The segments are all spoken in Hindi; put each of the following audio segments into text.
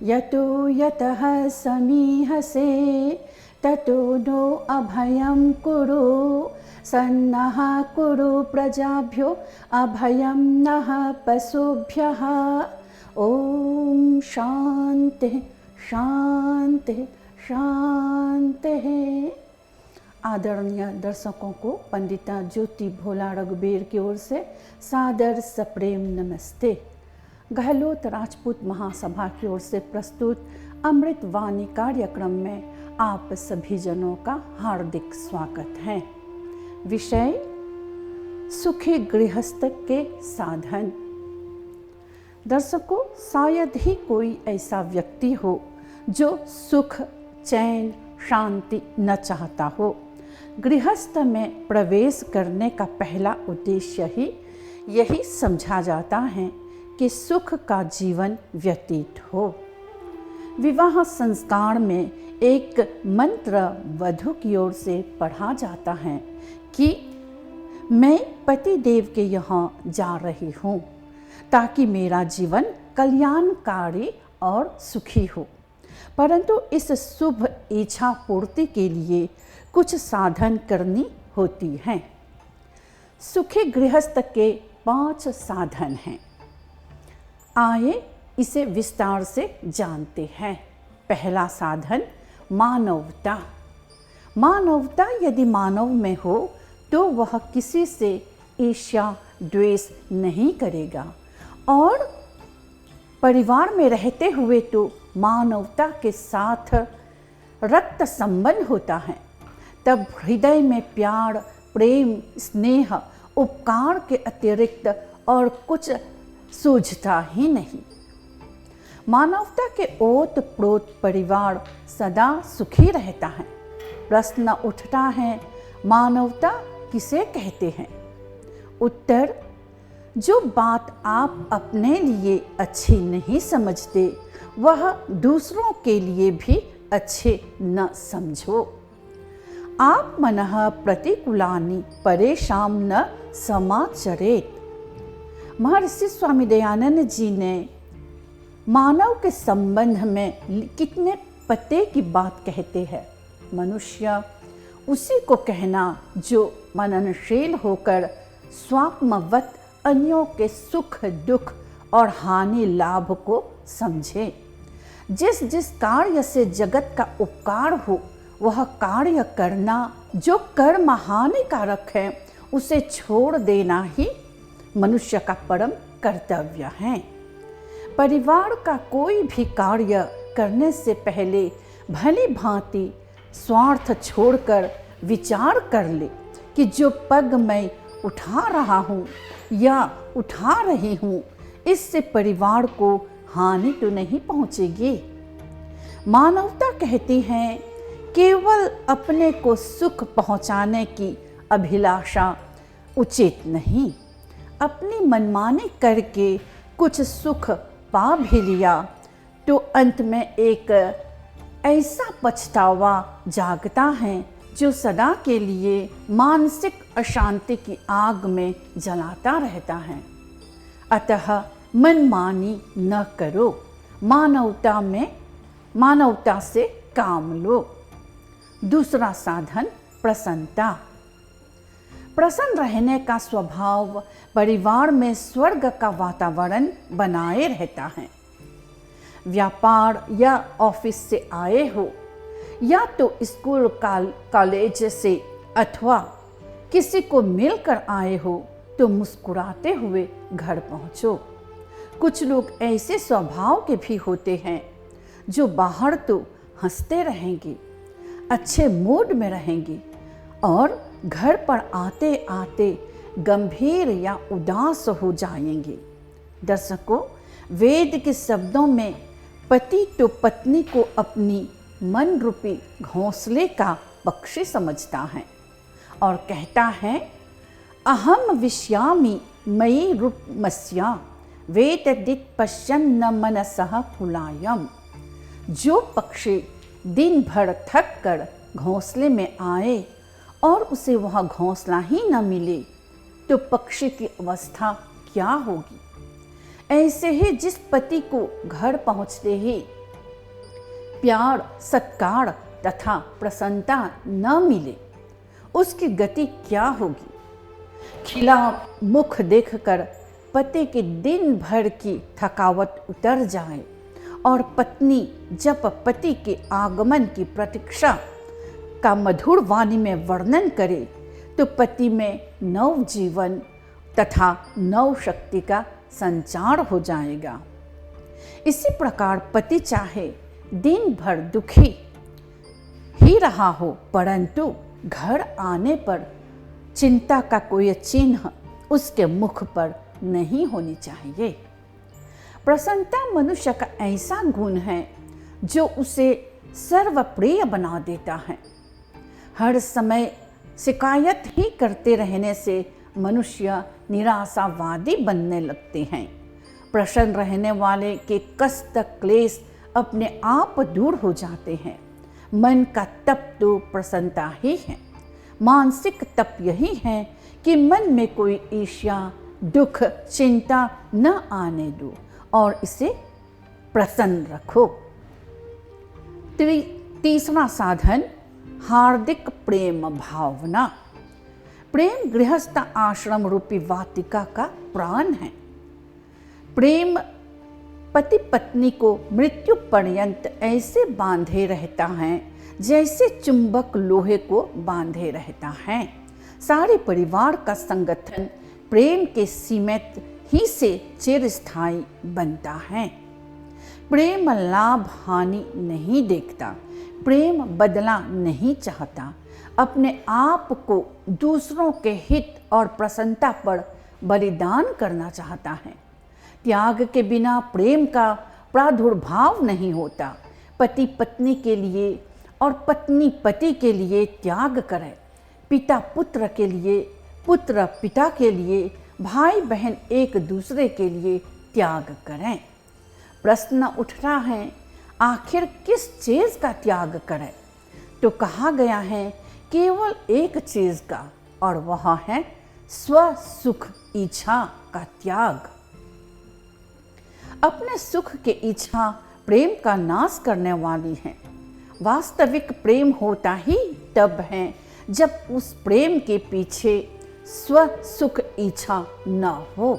यतो यतः समीहसे ततो नो अभयं कुरु सन्नः कुरु प्रजाभ्यो अभयं नः पशुभ्यः। ओम शांति शांति शांति। आदरणीय दर्शकों को पंडिता ज्योति भोला रघुबीर की ओर से सादर सप्रेम नमस्ते। गहलोत राजपूत महासभा की ओर से प्रस्तुत अमृत वाणी कार्यक्रम में आप सभी जनों का हार्दिक स्वागत है। विषय सुखी गृहस्थ के साधन। दर्शकों, शायद ही कोई ऐसा व्यक्ति हो जो सुख, चैन, शांति न चाहता हो। गृहस्थ में प्रवेश करने का पहला उद्देश्य ही यही समझा जाता है कि सुख का जीवन व्यतीत हो। विवाह संस्कार में एक मंत्र वधू की ओर से पढ़ा जाता है कि मैं पति देव के यहाँ जा रही हूँ ताकि मेरा जीवन कल्याणकारी और सुखी हो। परंतु इस शुभ इच्छा पूर्ति के लिए कुछ साधन करनी होती हैं। सुखी गृहस्थ के 5 साधन हैं। आइए इसे विस्तार से जानते हैं। पहला साधन मानवता। मानवता यदि मानव में हो तो वह किसी से ईर्ष्या द्वेष नहीं करेगा और परिवार में रहते हुए तो मानवता के साथ रक्त संबंध होता है। तब हृदय में प्यार, प्रेम, स्नेह, उपकार के अतिरिक्त और कुछ सूझता ही नहीं। मानवता के ओत प्रोत परिवार सदा सुखी रहता है। प्रश्न उठता है, मानवता किसे कहते हैं? उत्तर, जो बात आप अपने लिए अच्छी नहीं समझते वह दूसरों के लिए भी अच्छे न समझो। आप मनः प्रतिकूलानि परेशान न समाचरेत। महर्षि स्वामी दयानंद जी ने मानव के संबंध में कितने पते की बात कहते हैं। मनुष्य उसी को कहना जो मननशील होकर स्वात्मवत अन्यों के सुख दुख और हानि लाभ को समझे। जिस जिस कार्य से जगत का उपकार हो वह कार्य करना, जो कर्म हानिकारक है उसे छोड़ देना ही मनुष्य का परम कर्तव्य है। परिवार का कोई भी कार्य करने से पहले भली भांति स्वार्थ छोड़कर विचार कर ले कि जो पग मैं उठा रहा हूँ या उठा रही हूँ इससे परिवार को हानि तो नहीं पहुँचेगी। मानवता कहती है केवल अपने को सुख पहुँचाने की अभिलाषा उचित नहीं। अपनी मनमानी करके कुछ सुख पा भी लिया तो अंत में एक ऐसा पछतावा जागता है जो सदा के लिए मानसिक अशांति की आग में जलाता रहता है। अतः मनमानी न करो, मानवता से काम लो। दूसरा साधन प्रसन्नता। प्रसन्न रहने का स्वभाव परिवार में स्वर्ग का वातावरण बनाए रहता है। व्यापार या ऑफिस से आए हो या तो स्कूल कॉलेज से अथवा किसी को मिलकर आए हो तो मुस्कुराते हुए घर पहुंचो। कुछ लोग ऐसे स्वभाव के भी होते हैं जो बाहर तो हंसते रहेंगे, अच्छे मूड में रहेंगे और घर पर आते आते गंभीर या उदास हो जाएंगे। दर्शकों, वेद के शब्दों में पति तो पत्नी को अपनी मन रूपी घोंसले का पक्षी समझता है और कहता है अहम विश्यामि मयि रूपमस्या वेतदित पश्यन्न मनसः कुलायम। जो पक्षी दिन भर थक कर घोंसले में आए और उसे वह घोंसला ही न मिले तो पक्षी की अवस्था क्या होगी। ऐसे ही जिस पति को घर पहुंचते ही प्यार, सत्कार तथा प्रसन्नता न मिले, उसकी गति क्या होगी। खिला मुख देखकर पति की दिन भर की थकावट उतर जाए और पत्नी जब पति के आगमन की प्रतीक्षा का मधुर वाणी में वर्णन करे तो पति में नव जीवन तथा नव शक्ति का संचार हो जाएगा। इसी प्रकार पति चाहे दिन भर दुखी ही रहा हो, परंतु घर आने पर चिंता का कोई चिन्ह उसके मुख पर नहीं होनी चाहिए। प्रसन्नता मनुष्य का ऐसा गुण है जो उसे सर्वप्रिय बना देता है। हर समय शिकायत ही करते रहने से मनुष्य निराशावादी बनने लगते हैं। प्रसन्न रहने वाले के कष्ट क्लेश अपने आप दूर हो जाते हैं। मन का तप तो प्रसन्नता ही है। मानसिक तप यही है कि मन में कोई ईर्ष्या, दुख, चिंता न आने दो और इसे प्रसन्न रखो। तीसरा साधन हार्दिक प्रेम भावना। प्रेम गृहस्थ आश्रम रूपी वाटिका का प्राण है। प्रेम पति पत्नी को मृत्यु पर्यंत ऐसे बांधे रहता है जैसे चुंबक लोहे को बांधे रहता है। सारे परिवार का संगठन प्रेम के सीमित ही से चिरस्थायी बनता है। प्रेम लाभ हानि नहीं देखता, प्रेम बदला नहीं चाहता, अपने आप को दूसरों के हित और प्रसन्नता पर बलिदान करना चाहता है। त्याग के बिना प्रेम का प्रादुर्भाव नहीं होता। पति पत्नी के लिए और पत्नी पति के लिए त्याग करे, पिता पुत्र के लिए, पुत्र पिता के लिए, भाई बहन एक दूसरे के लिए त्याग करें। प्रश्न उठता है, आखिर किस चीज़ का त्याग करें? तो कहा गया है केवल एक चीज़ का, और वह है स्व सुख इच्छा का त्याग। अपने सुख की इच्छा प्रेम का नाश करने वाली है। वास्तविक प्रेम होता ही तब है जब उस प्रेम के पीछे स्व सुख इच्छा न हो।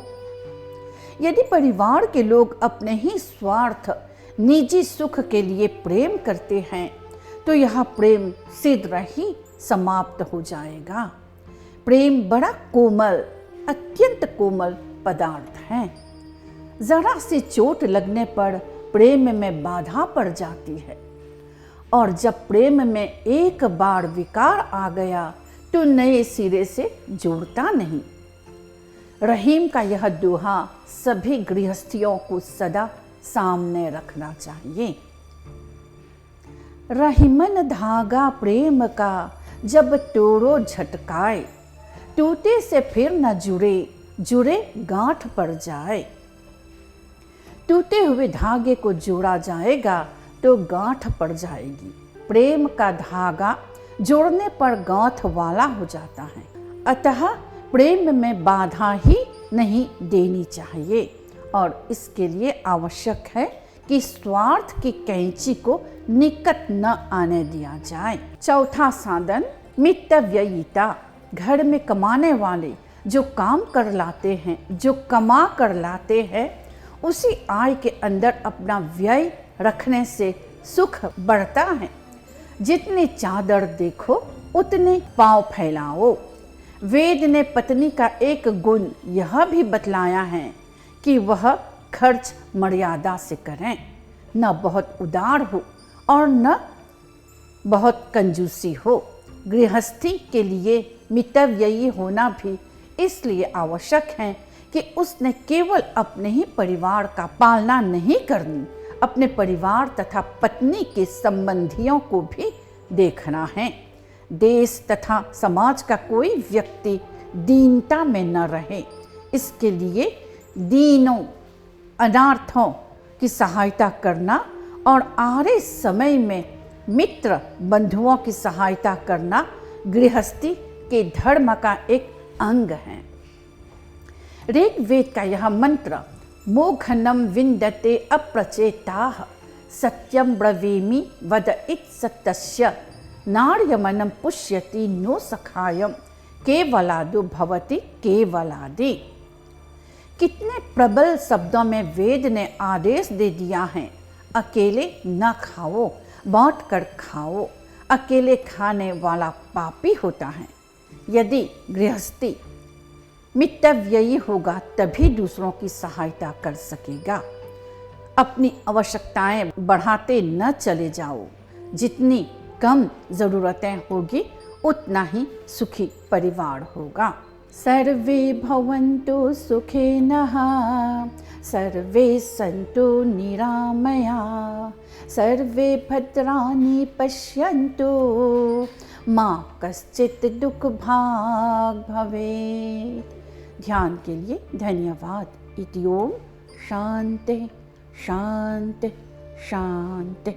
यदि परिवार के लोग अपने ही स्वार्थ, निजी सुख के लिए प्रेम करते हैं तो यह प्रेम शीघ्र ही समाप्त हो जाएगा। प्रेम बड़ा कोमल, अत्यंत कोमल पदार्थ है। जरा सी चोट लगने पर प्रेम में बाधा पड़ जाती है, और जब प्रेम में एक बार विकार आ गया तो नए सिरे से जुड़ता नहीं। रहीम का यह दोहा सभी गृहस्थियों को सदा सामने रखना चाहिए। रहीमन धागा प्रेम का जब तोड़ो झटकाए, टूटे से फिर न जुड़े, जुड़े गांठ पड़ जाए। टूटे हुए धागे को जोड़ा जाएगा तो गांठ पड़ जाएगी। प्रेम का धागा जोड़ने पर गांठ वाला हो जाता है। अतः प्रेम में बाधा ही नहीं देनी चाहिए, और इसके लिए आवश्यक है कि स्वार्थ की कैंची को निकट न आने दिया जाए। चौथा साधन मितव्ययिता। घर में कमाने वाले जो काम कर लाते हैं, जो कमा कर लाते हैं, उसी आय के अंदर अपना व्यय रखने से सुख बढ़ता है। जितनी चादर देखो उतने पांव फैलाओ। वेद ने पत्नी का एक गुण यह भी बतलाया है कि वह खर्च मर्यादा से करें, न बहुत उदार हो और न बहुत कंजूसी हो। गृहस्थी के लिए मितव्ययी होना भी इसलिए आवश्यक है कि उसने केवल अपने ही परिवार का पालना नहीं करनी, अपने परिवार तथा पत्नी के संबंधियों को भी देखना है। देश तथा समाज का कोई व्यक्ति दीनता में न रहे, इसके लिए दीनों अनार्थों की सहायता करना और आरे समय में मित्र बंधुओं की सहायता करना गृहस्थी के धर्म का एक अंग है। ऋग्वेद का यह मंत्र मोघनम विंदते अप्रचेताः सत्यम ब्रवीमि वद इत सत्यस्य नार्यमनं पुष्यति नो सखायम केवलादो भवति केवलादि। कितने प्रबल शब्दों में वेद ने आदेश दे दिया है, अकेले न खाओ, बांट कर खाओ। अकेले खाने वाला पापी होता है। यदि गृहस्थी मितव्ययी होगा तभी दूसरों की सहायता कर सकेगा। अपनी आवश्यकताएं बढ़ाते न चले जाओ। जितनी कम ज़रूरतें होगी उतना ही सुखी परिवार होगा। सर्वे भवन्तु सुखिनः, सर्वे सन्तु निरामया, सर्वे भद्राणि पश्यन्तु मा कश्चित् दुःख भाग् भवेत्। ध्यान के लिए धन्यवाद। इति ओम शांति शांति शांति।